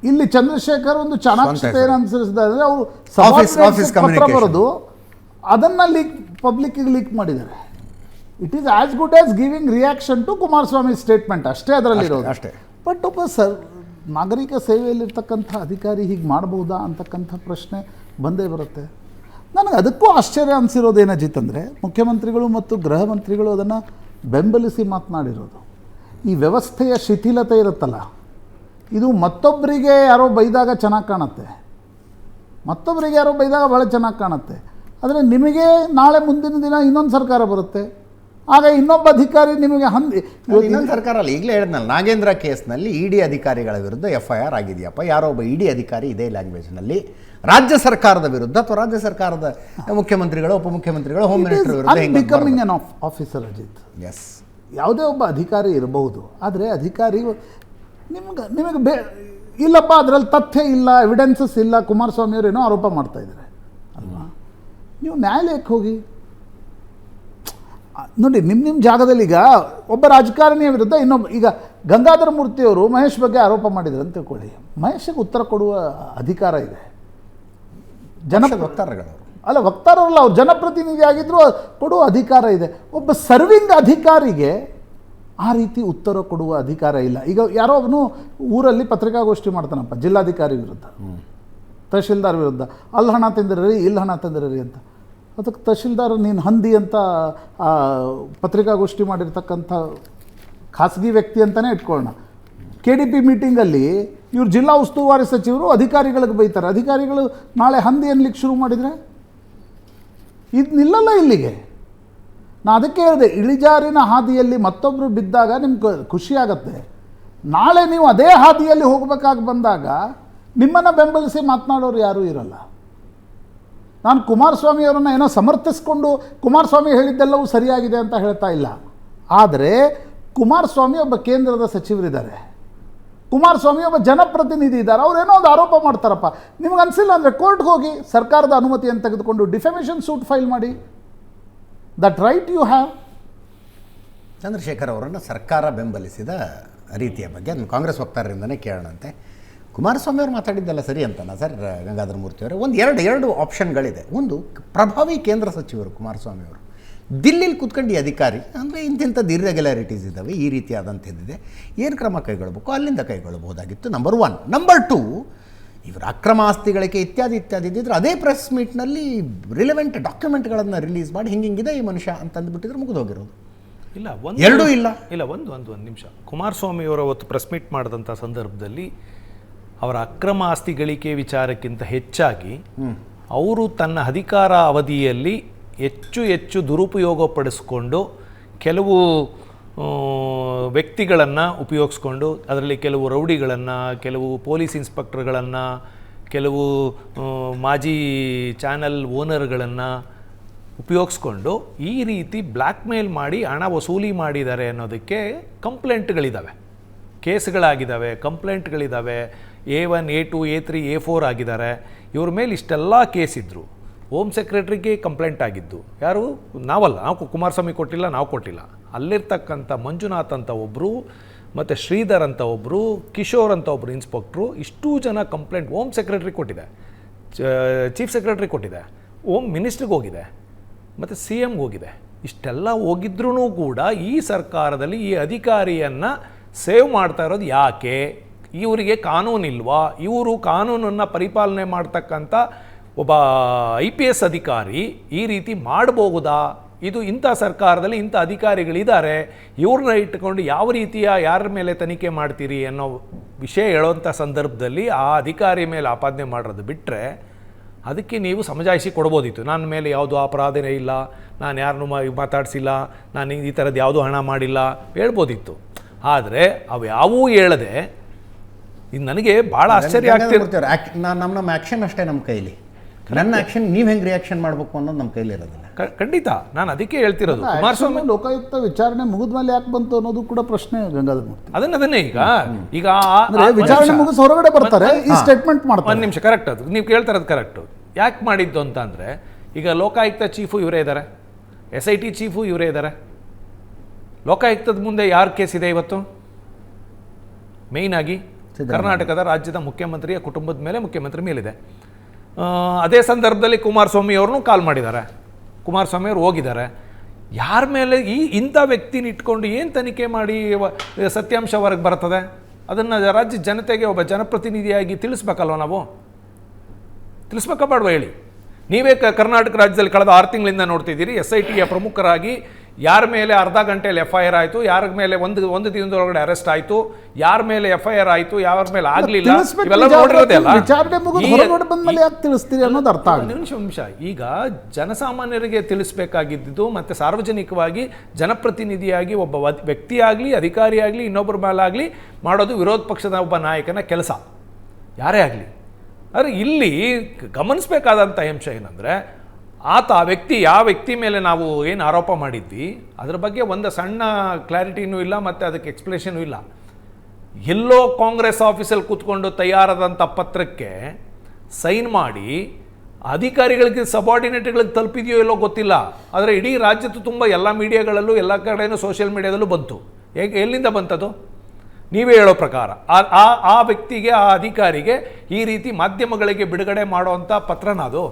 A: ಇಲ್ಲಿ ಚಂದ್ರಶೇಖರ್ ಒಂದು ಚಾಣಾಕ್ಷತೆ ಏನು ಅನುಸರಿಸಿದ ಅಂದರೆ ಅವರು ಪತ್ರ ಬರೋದು ಅದನ್ನು ಪಬ್ಲಿಕ್ಕಿಗೆ ಲೀಕ್ ಮಾಡಿದ್ದಾರೆ. It is as good as giving reaction to Kumaraswamy statement ಅಷ್ಟೇ ಅದರಲ್ಲಿರೋದು ಅಷ್ಟೇ. ಬಟ್ ಒಬ್ಬ ನಾಗರಿಕ ಸೇವೆಯಲ್ಲಿರ್ತಕ್ಕಂಥ ಅಧಿಕಾರಿ ಹೀಗೆ ಮಾಡ್ಬೋದಾ ಅಂತಕ್ಕಂಥ ಪ್ರಶ್ನೆ ಬಂದೇ ಬರುತ್ತೆ. ನನಗೆ ಅದಕ್ಕೂ ಆಶ್ಚರ್ಯ ಅನಿಸಿರೋದು ಅಜಿತ್ ಮುಖ್ಯಮಂತ್ರಿಗಳು ಮತ್ತು ಗೃಹ ಮಂತ್ರಿಗಳು ಅದನ್ನು ಬೆಂಬಲಿಸಿ ಮಾತನಾಡಿರೋದು. ಈ ವ್ಯವಸ್ಥೆಯ ಶಿಥಿಲತೆ ಇರುತ್ತಲ್ಲ, ಇದು ಮತ್ತೊಬ್ಬರಿಗೆ ಯಾರೋ ಬೈದಾಗ ಚೆನ್ನಾಗಿ ಕಾಣುತ್ತೆ, ಮತ್ತೊಬ್ಬರಿಗೆ ಯಾರೋ ಬೈದಾಗ ಭಾಳ ಚೆನ್ನಾಗಿ ಕಾಣುತ್ತೆ. ಆದರೆ ನಿಮಗೆ ನಾಳೆ ಮುಂದಿನ ದಿನ ಇನ್ನೊಂದು ಸರ್ಕಾರ ಬರುತ್ತೆ, ಆಗ ಇನ್ನೊಬ್ಬ ಅಧಿಕಾರಿ ನಿಮಗೆ
B: ಇನ್ನೊಂದು ಸರ್ಕಾರ ಅಲ್ಲ. ಈಗಲೇ ಹೇಳಿದ್ನಲ್ಲ, ನಾಗೇಂದ್ರ ಕೇಸ್ನಲ್ಲಿ ED ಅಧಿಕಾರಿಗಳ ವಿರುದ್ಧ FIR ಆಗಿದೆಯಪ್ಪ. ಯಾರೋ ಒಬ್ಬ ED ಅಧಿಕಾರಿ ಇದೇ ಲ್ಯಾಂಗ್ವೇಜ್ನಲ್ಲಿ ರಾಜ್ಯ ಸರ್ಕಾರದ ವಿರುದ್ಧ ಅಥವಾ ರಾಜ್ಯ ಸರ್ಕಾರದ ಮುಖ್ಯಮಂತ್ರಿಗಳು, ಉಪಮುಖ್ಯಮಂತ್ರಿಗಳು, ಹೋಮ್ ಮಿನಿಸ್ಟರ್ ವಿರುದ್ಧ
A: becoming an officer Ajit.
B: Yes,
A: ಯಾವುದೇ ಒಬ್ಬ ಅಧಿಕಾರಿ ಇರಬಹುದು, ಆದರೆ ಅಧಿಕಾರಿ ನಿಮಗೆ ಇಲ್ಲಪ್ಪ ಅದರಲ್ಲಿ ತಥ್ಯ ಇಲ್ಲ, ಎವಿಡೆನ್ಸಸ್ ಇಲ್ಲ, ಕುಮಾರಸ್ವಾಮಿಯವರು ಏನೋ ಆರೋಪ ಮಾಡ್ತಾ ಇದ್ದಾರೆ ಅಲ್ವಾ, ನೀವು ನ್ಯಾಯಾಲಯಕ್ಕೆ ಹೋಗಿ ನೋಡಿ. ನಿಮ್ಮ ಜಾಗದಲ್ಲಿ ಈಗ ಒಬ್ಬ ರಾಜಕಾರಣಿಯ ವಿರುದ್ಧ ಇನ್ನೊಬ್ಬ, ಈಗ ಗಂಗಾಧರ ಮೂರ್ತಿಯವರು ಮಹೇಶ್ ಬಗ್ಗೆ ಆರೋಪ ಮಾಡಿದ್ರು ಅಂತ ತಿಳ್ಕೊಳ್ಳಿ, ಮಹೇಶ್ಗೆ ಉತ್ತರ ಕೊಡುವ ಅಧಿಕಾರ ಇದೆ.
B: ವಕ್ತಾರಗಳು
A: ಅಲ್ಲ, ವಕ್ತಾರರಲ್ಲ, ಅವ್ರು ಜನಪ್ರತಿನಿಧಿ ಆಗಿದ್ರು ಕೊಡುವ ಅಧಿಕಾರ ಇದೆ. ಒಬ್ಬ ಸರ್ವಿಂಗ್ ಅಧಿಕಾರಿಗೆ ಆ ರೀತಿ ಉತ್ತರ ಕೊಡುವ ಅಧಿಕಾರ ಇಲ್ಲ. ಈಗ ಯಾರೋ ಅವನು ಊರಲ್ಲಿ ಪತ್ರಿಕಾಗೋಷ್ಠಿ ಮಾಡ್ತಾನಪ್ಪ ಜಿಲ್ಲಾಧಿಕಾರಿ ವಿರುದ್ಧ, ತಹಶೀಲ್ದಾರ್ ವಿರುದ್ಧ, ಅಲ್ಲಿ ಹಣ ತಂದಿರಿ, ಇಲ್ಲಿ ಹಣ ತಂದಿರಿ ಅಂತ. ಅದಕ್ಕೆ ತಹಶೀಲ್ದಾರ್ ನೀನು ಹಂದಿ ಅಂತ ಪತ್ರಿಕಾಗೋಷ್ಠಿ ಮಾಡಿರ್ತಕ್ಕಂಥ ಖಾಸಗಿ ವ್ಯಕ್ತಿ ಅಂತಲೇ ಇಟ್ಕೊಳ್ಳೋಣ. KDP ಮೀಟಿಂಗಲ್ಲಿ ಇವ್ರು ಜಿಲ್ಲಾ ಉಸ್ತುವಾರಿ ಸಚಿವರು ಅಧಿಕಾರಿಗಳಿಗೆ ಬೈತಾರೆ. ಅಧಿಕಾರಿಗಳು ನಾಳೆ ಹಂದಿ ಅನ್ಲಿಕ್ಕೆ ಶುರು ಮಾಡಿದರೆ ಇದು ನಿಲ್ಲಲ್ಲ ಇಲ್ಲಿಗೆ. ನಾ ಅದಕ್ಕೆ ಹೇಳಿದೆ, ಇಳಿಜಾರಿನ ಹಾದಿಯಲ್ಲಿ ಮತ್ತೊಬ್ಬರು ಬಿದ್ದಾಗ ನಿಮ್ಗೆ ಖುಷಿಯಾಗತ್ತೆ. ನಾಳೆ ನೀವು ಅದೇ ಹಾದಿಯಲ್ಲಿ ಹೋಗಬೇಕಾಗಿ ಬಂದಾಗ ನಿಮ್ಮನ್ನು ಬೆಂಬಲಿಸಿ ಮಾತನಾಡೋರು ಯಾರೂ ಇರಲ್ಲ. ನಾನು ಕುಮಾರಸ್ವಾಮಿಯವರನ್ನು ಏನೋ ಸಮರ್ಥಿಸ್ಕೊಂಡು ಕುಮಾರಸ್ವಾಮಿ ಹೇಳಿದ್ದೆಲ್ಲವೂ ಸರಿಯಾಗಿದೆ ಅಂತ ಹೇಳ್ತಾ ಇಲ್ಲ. ಆದರೆ ಕುಮಾರಸ್ವಾಮಿ ಒಬ್ಬ ಕೇಂದ್ರದ ಸಚಿವರಿದ್ದಾರೆ, ಕುಮಾರಸ್ವಾಮಿ ಒಬ್ಬ ಜನಪ್ರತಿನಿಧಿ ಇದ್ದಾರೆ. ಅವರೇನೋ ಒಂದು ಆರೋಪ ಮಾಡ್ತಾರಪ್ಪ, ನಿಮ್ಗೆ ಅನಿಸಿಲ್ಲ ಅಂದರೆ ಕೋರ್ಟ್ಗೆ ಹೋಗಿ ಸರ್ಕಾರದ ಅನುಮತಿಯನ್ನು ತೆಗೆದುಕೊಂಡು ಡಿಫೆಮೇಷನ್ ಸೂಟ್ ಫೈಲ್ ಮಾಡಿ. That right you have.
B: Chandrashekhar ಅವರನ್ನು ಸರ್ಕಾರ ಬೆಂಬಲಿಸಿದ ರೀತಿಯ ಬಗ್ಗೆ ಅದನ್ನು ಕಾಂಗ್ರೆಸ್ ವಕ್ತಾರರಿಂದನೇ ಕೇಳೋಣಂತೆ. ಕುಮಾರಸ್ವಾಮಿ ಅವರು ಮಾತಾಡಿದ್ದೆಲ್ಲ ಸರಿ ಅಂತಲ್ಲ ಸರ್ ಗಂಗಾಧರ ಮೂರ್ತಿಯವರೇ? ಎರಡು ಆಪ್ಷನ್ಗಳಿದೆ. ಒಂದು, ಪ್ರಭಾವಿ ಕೇಂದ್ರ ಸಚಿವರು ಕುಮಾರಸ್ವಾಮಿ ಅವರು ದಿಲ್ಲಿಲಿ ಕೂತ್ಕೊಂಡು ಈ ಅಧಿಕಾರಿ ಅಂದರೆ ಇಂತಿಂಥದ್ದು ಇರ್ರೆಗ್ಯುಲಾರಿಟೀಸ್ ಇದ್ದಾವೆ, ಈ ರೀತಿಯಾದಂಥದ್ದಿದೆ, ಏನು ಕ್ರಮ ಕೈಗೊಳ್ಳಬೇಕು ಅಲ್ಲಿಂದ ಕೈಗೊಳ್ಳಬಹುದಾಗಿತ್ತು. ನಂಬರ್ 1. ನಂಬರ್ 2, ಇವರ ಅಕ್ರಮ ಆಸ್ತಿ ಗಳಿಕೆ ಇತ್ಯಾದಿ ಇದ್ದರೆ ಅದೇ ಪ್ರೆಸ್ ಮೀಟ್ನಲ್ಲಿ ರಿಲೆವೆಂಟ್ ಡಾಕ್ಯುಮೆಂಟ್ಗಳನ್ನು ರಿಲೀಸ್ ಮಾಡಿ ಹಿಂಗಿದೆ ಈ ಮನುಷ್ಯ ಅಂತಂದುಬಿಟ್ಟಿದ್ರೆ ಮುಗಿದೋಗಿರೋದು.
G: ಇಲ್ಲ,
B: ಎರಡೂ ಇಲ್ಲ.
G: ಒಂದು ನಿಮಿಷ. ಕುಮಾರಸ್ವಾಮಿಯವರ ಅವತ್ತು ಪ್ರೆಸ್ ಮೀಟ್ ಮಾಡಿದಂಥ ಸಂದರ್ಭದಲ್ಲಿ ಅವರ ಅಕ್ರಮ ಆಸ್ತಿ ಗಳಿಕೆ ವಿಚಾರಕ್ಕಿಂತ ಹೆಚ್ಚಾಗಿ ಅವರು ತನ್ನ ಅಧಿಕಾರ ಅವಧಿಯಲ್ಲಿ ಹೆಚ್ಚು ದುರುಪಯೋಗಪಡಿಸ್ಕೊಂಡು ಕೆಲವು ವ್ಯಕ್ತಿಗಳನ್ನು ಉಪಯೋಗಿಸ್ಕೊಂಡು, ಅದರಲ್ಲಿ ಕೆಲವು ರೌಡಿಗಳನ್ನು, ಕೆಲವು ಪೊಲೀಸ್ ಇನ್ಸ್ಪೆಕ್ಟರ್ಗಳನ್ನು, ಕೆಲವು ಮಾಜಿ ಚಾನಲ್ ಓನರ್ಗಳನ್ನು ಉಪಯೋಗಿಸ್ಕೊಂಡು ಈ ರೀತಿ ಬ್ಲ್ಯಾಕ್ ಮೇಲ್ ಮಾಡಿ ಹಣ ವಸೂಲಿ ಮಾಡಿದ್ದಾರೆ ಅನ್ನೋದಕ್ಕೆ ಕಂಪ್ಲೇಂಟ್ಗಳಿದ್ದಾವೆ, ಕೇಸ್ಗಳಾಗಿದ್ದಾವೆ, ಕಂಪ್ಲೇಂಟ್ಗಳಿದ್ದಾವೆ. A1, A2, A3, A4 ಆಗಿದ್ದಾರೆ. ಇವ್ರ ಮೇಲೆ ಇಷ್ಟೆಲ್ಲ ಕೇಸ್ ಇದ್ದರು. ಹೋಮ್ ಸೆಕ್ರೆಟ್ರಿಗೆ ಕಂಪ್ಲೇಂಟ್ ಆಗಿದ್ದು ಯಾರು? ನಾವಲ್ಲ, ನಾವು ಕುಮಾರಸ್ವಾಮಿ ಕೊಟ್ಟಿಲ್ಲ, ನಾವು ಕೊಟ್ಟಿಲ್ಲ. ಅಲ್ಲಿರ್ತಕ್ಕಂಥ ಮಂಜುನಾಥ್ ಅಂತ ಒಬ್ಬರು, ಮತ್ತು ಶ್ರೀಧರ್ ಅಂತ ಒಬ್ಬರು, ಕಿಶೋರ್ ಅಂತ ಒಬ್ಬರು ಇನ್ಸ್ಪೆಕ್ಟ್ರು, ಇಷ್ಟೂ ಜನ ಕಂಪ್ಲೇಂಟ್ ಹೋಮ್ ಸೆಕ್ರೆಟ್ರಿ ಕೊಟ್ಟಿದೆ, ಚೀಫ್ ಸೆಕ್ರೆಟ್ರಿ ಕೊಟ್ಟಿದೆ, ಹೋಮ್ ಮಿನಿಸ್ಟ್ರಿಗೆ ಹೋಗಿದೆ, ಮತ್ತು ಸಿ ಎಮ್ಗೆ ಹೋಗಿದೆ. ಇಷ್ಟೆಲ್ಲ ಹೋಗಿದ್ರೂ ಕೂಡ ಈ ಸರ್ಕಾರದಲ್ಲಿ ಈ ಅಧಿಕಾರಿಯನ್ನು ಸೇವ್ ಮಾಡ್ತಾ ಇರೋದು ಯಾಕೆ? ಇವರಿಗೆ ಕಾನೂನಿಲ್ವಾ? ಇವರು ಕಾನೂನನ್ನು ಪರಿಪಾಲನೆ ಮಾಡ್ತಕ್ಕಂಥ ಒಬ್ಬ IPS ಅಧಿಕಾರಿ ಈ ರೀತಿ ಮಾಡಬಹುದಾ? ಇದು ಇಂಥ ಸರ್ಕಾರದಲ್ಲಿ ಇಂಥ ಅಧಿಕಾರಿಗಳಿದ್ದಾರೆ, ಇವ್ರನ್ನ ಇಟ್ಟುಕೊಂಡು ಯಾವ ರೀತಿಯ ಯಾರ ಮೇಲೆ ತನಿಖೆ ಮಾಡ್ತೀರಿ ಅನ್ನೋ ವಿಷಯ ಹೇಳೋಂಥ ಸಂದರ್ಭದಲ್ಲಿ ಆ ಅಧಿಕಾರಿ ಮೇಲೆ ಆಪಾದನೆ ಮಾಡೋದು ಬಿಟ್ಟರೆ ಅದಕ್ಕೆ ನೀವು ಸಮಜಾಯಿಷಿ ಕೊಡ್ಬೋದಿತ್ತು. ನನ್ನ ಮೇಲೆ ಯಾವುದೂ ಅಪರಾಧನೇ ಇಲ್ಲ, ನಾನು ಯಾರನ್ನೂ ಮಾತಾಡಿಸಿಲ್ಲ, ನಾನು ಈ ಥರದ್ದು ಯಾವುದೂ ಹಣ ಮಾಡಿಲ್ಲ ಹೇಳ್ಬೋದಿತ್ತು. ಆದರೆ ಅವು ಯಾವೂ ಹೇಳದೆ ಇದು ನನಗೆ ಭಾಳ ಆಶ್ಚರ್ಯ ಆಗ್ತಿರ್ತಾರೆ.
B: ನಮ್ಮ ಆ್ಯಕ್ಷನ್ ಅಷ್ಟೇ ನಮ್ಮ ಕೈಲಿ. ನನ್ನ ಆ್ಯಕ್ಷನ್ ನೀವು ಹೆಂಗೆ ರಿಯಾಕ್ಷನ್ ಮಾಡಬೇಕು ಅನ್ನೋದು ನಮ್ಮ ಕೈಲಿ ಇರೋದಿಲ್ಲ.
G: ಖಂಡಿತ ನಾನು ಅದಕ್ಕೆ ಹೇಳ್ತಿರೋದು. ಕುಮಾರಸ್ವಾಮಿ
A: ಲೋಕಾಯುಕ್ತ ವಿಚಾರಣೆ ಮುಗಿದ ಮೇಲೆ ಯಾಕೆ ಬಂತು ಅನ್ನೋದು ಕೂಡ ಪ್ರಶ್ನೆ ಗಂಗಾಧರ್ ಮೂರ್ತಿ.
G: ಅದನ್ನೇ ಈಗ
A: ವಿಚಾರಣೆ ಮುಗಿಸಿ ಹೊರಗಡೆ ಬರ್ತಾರೆ, ಈ ಸ್ಟೇಟ್ಮೆಂಟ್ ಮಾಡ್ತಾರೆ.
G: ಒಂದು ನಿಮಿಷ, ಕರೆಕ್ಟ್. ಅದು ನೀವು ಕೇಳ್ತಾರದು ಕರೆಕ್ಟು. ಯಾಕೆ ಮಾಡಿದ್ದು ಅಂತ ಅಂದರೆ, ಈಗ ಲೋಕಾಯುಕ್ತ ಚೀಫು ಇವರೇ ಇದ್ದಾರೆ, SIT ಚೀಫು ಇವರೇ ಇದ್ದಾರೆ. ಲೋಕಾಯುಕ್ತದ ಮುಂದೆ ಯಾರ ಕೇಸ್ ಇದೆ ಇವತ್ತು? ಮೇಯ್ನಾಗಿ ಕರ್ನಾಟಕದ ರಾಜ್ಯದ ಮುಖ್ಯಮಂತ್ರಿಯ ಕುಟುಂಬದ ಮೇಲೆ, ಮುಖ್ಯಮಂತ್ರಿ ಮೇಲಿದೆ. ಅದೇ ಸಂದರ್ಭದಲ್ಲಿ ಕುಮಾರಸ್ವಾಮಿ ಅವ್ರನ್ನೂ ಕಾಲ್ ಮಾಡಿದ್ದಾರೆ, ಕುಮಾರಸ್ವಾಮಿ ಅವರು ಹೋಗಿದ್ದಾರೆ. ಯಾರ ಮೇಲೆ ಇಂಥ ವ್ಯಕ್ತಿನ ಇಟ್ಕೊಂಡು ಏನು ತನಿಖೆ ಮಾಡಿ ಸತ್ಯಾಂಶ ಹೊರಗೆ ಬರ್ತದೆ? ಅದನ್ನು ರಾಜ್ಯ ಜನತೆಗೆ ಒಬ್ಬ ಜನಪ್ರತಿನಿಧಿಯಾಗಿ ತಿಳಿಸ್ಬೇಕಲ್ವ ನಾವು? ತಿಳಿಸ್ಬೇಕಾ ಬೇಡವಾ ಹೇಳಿ? ನೀವೇ ಕರ್ನಾಟಕ ರಾಜ್ಯದಲ್ಲಿ ಕಳೆದ 6 ತಿಂಗಳಿಂದ ನೋಡ್ತಿದ್ದೀರಿ, SITಯ ಪ್ರಮುಖರಾಗಿ ಯಾರ ಮೇಲೆ ಅರ್ಧ ಗಂಟೆಯಲ್ಲಿ FIR ಆಯಿತು, ಯಾರ ಮೇಲೆ ಒಂದು ದಿನದೊಳಗಡೆ ಅರೆಸ್ಟ್ ಆಯಿತು, ಯಾರ ಮೇಲೆ FIR ಆಯಿತು, ಯಾರ ಮೇಲೆ ಆಗಲಿಲ್ಲ, ಇವೆಲ್ಲ ನೋಡಿರೋದೇ ಅಲ್ಲ.
A: ವಿಚಾರಣೆ ಮುಗಿದು ಹೊರಗಡೆ ಬಂದ ಮೇಲೆ ಯಾಕೆ ತಿಳಿಸ್ತೀರಿ ಅನ್ನೋದು ಅರ್ಥ ಆಗಿದೆ.
G: ನಿಮಿಷ. ಈಗ ಜನಸಾಮಾನ್ಯರಿಗೆ ತಿಳಿಸ್ಬೇಕಾಗಿದ್ದು ಮತ್ತು ಸಾರ್ವಜನಿಕವಾಗಿ ಜನಪ್ರತಿನಿಧಿಯಾಗಿ ಒಬ್ಬ ವ್ಯಕ್ತಿಯಾಗಲಿ, ಅಧಿಕಾರಿಯಾಗಲಿ, ಇನ್ನೊಬ್ಬರ ಮೇಲಾಗಲಿ ಮಾಡೋದು ವಿರೋಧ ಪಕ್ಷದ ಒಬ್ಬ ನಾಯಕನ ಕೆಲಸ, ಯಾರೇ ಆಗಲಿ. ಆದರೆ ಇಲ್ಲಿ ಗಮನಿಸಬೇಕಾದಂಥ ಅಂಶ ಏನಂದರೆ, ಆ ವ್ಯಕ್ತಿ ಯಾವ ವ್ಯಕ್ತಿ ಮೇಲೆ ನಾವು ಏನು ಆರೋಪ ಮಾಡಿದ್ವಿ ಅದ್ರ ಬಗ್ಗೆ ಒಂದು ಸಣ್ಣ ಕ್ಲಾರಿಟಿನೂ ಇಲ್ಲ, ಮತ್ತು ಅದಕ್ಕೆ ಎಕ್ಸ್ಪ್ಲೇಷನೂ ಇಲ್ಲ. ಎಲ್ಲೋ ಕಾಂಗ್ರೆಸ್ ಆಫೀಸಲ್ಲಿ ಕೂತ್ಕೊಂಡು ತಯಾರಾದಂಥ ಪತ್ರಕ್ಕೆ ಸೈನ್ ಮಾಡಿ ಅಧಿಕಾರಿಗಳಿಗೆ, ಸಬಾರ್ಡಿನೇಟ್ಗಳಿಗೆ ತಲುಪಿದೆಯೋ ಎಲ್ಲೋ ಗೊತ್ತಿಲ್ಲ. ಆದರೆ ಇಡೀ ರಾಜ್ಯದ ತುಂಬ ಎಲ್ಲ ಮೀಡಿಯಾಗಳಲ್ಲೂ, ಎಲ್ಲ ಕಡೆಯೂ ಸೋಷಿಯಲ್ ಮೀಡಿಯಾದಲ್ಲೂ ಬಂತು. ಎಲ್ಲಿಂದ ಬಂತದು? ನೀವೇ ಹೇಳೋ ಪ್ರಕಾರ ಆ ವ್ಯಕ್ತಿಗೆ, ಆ ಅಧಿಕಾರಿಗೆ ಈ ರೀತಿ ಮಾಧ್ಯಮಗಳಿಗೆ ಬಿಡುಗಡೆ ಮಾಡೋವಂಥ ಪತ್ರನದು.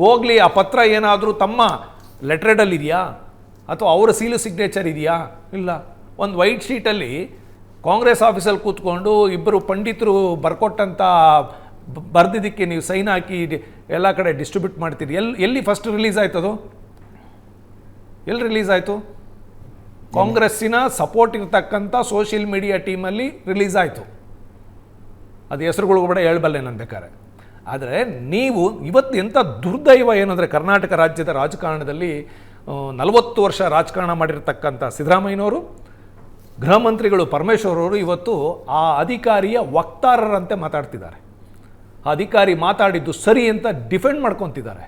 G: ಹೋಗಲಿ, ಆ ಪತ್ರ ಏನಾದರೂ ತಮ್ಮ ಲೆಟ್ರೆಡಲ್ಲಿ ಇದೆಯಾ ಅಥವಾ ಅವರ ಸೀಲು ಸಿಗ್ನೇಚರ್ ಇದೆಯಾ? ಇಲ್ಲ. ಒಂದು ವೈಟ್ ಶೀಟಲ್ಲಿ ಕಾಂಗ್ರೆಸ್ ಆಫೀಸಲ್ಲಿ ಕೂತ್ಕೊಂಡು ಇಬ್ಬರು ಪಂಡಿತರು ಬರ್ಕೊಟ್ಟಂಥ ಬರೆದಿದ್ದಕ್ಕೆ ನೀವು ಸೈನ್ ಹಾಕಿ ಎಲ್ಲ ಕಡೆ ಡಿಸ್ಟ್ರಿಬ್ಯೂಟ್ ಮಾಡ್ತೀರಿ. ಎಲ್ಲಿ ಫಸ್ಟ್ ರಿಲೀಸ್ ಆಯ್ತದು? ಎಲ್ಲಿ ರಿಲೀಸ್ ಆಯಿತು? ಕಾಂಗ್ರೆಸ್ಸಿನ ಸಪೋರ್ಟ್ ಇರ್ತಕ್ಕಂಥ ಸೋಷಿಯಲ್ ಮೀಡಿಯಾ ಟೀಮಲ್ಲಿ ರಿಲೀಸ್ ಆಯಿತು. ಅದು ಹೆಸರುಗಳು ಕೂಡ ಹೇಳ್ಬಲ್ಲೆ ನಾನು ಬೇಕಾದ್ರೆ. ಆದರೆ ನೀವು ಇವತ್ತು ಎಂಥ ದುರ್ದೈವ ಏನಂದರೆ, ಕರ್ನಾಟಕ ರಾಜ್ಯದ ರಾಜಕಾರಣದಲ್ಲಿ 40 ವರ್ಷ ರಾಜಕಾರಣ ಮಾಡಿರ್ತಕ್ಕಂಥ ಸಿದ್ದರಾಮಯ್ಯನವರು, ಗೃಹ ಮಂತ್ರಿಗಳು ಪರಮೇಶ್ವರ್ ಅವರು ಇವತ್ತು ಆ ಅಧಿಕಾರಿಯ ವಕ್ತಾರರಂತೆ ಮಾತಾಡ್ತಿದ್ದಾರೆ. ಆ ಅಧಿಕಾರಿ ಮಾತಾಡಿದ್ದು ಸರಿ ಅಂತ ಡಿಫೆಂಡ್ ಮಾಡ್ಕೊತಿದ್ದಾರೆ.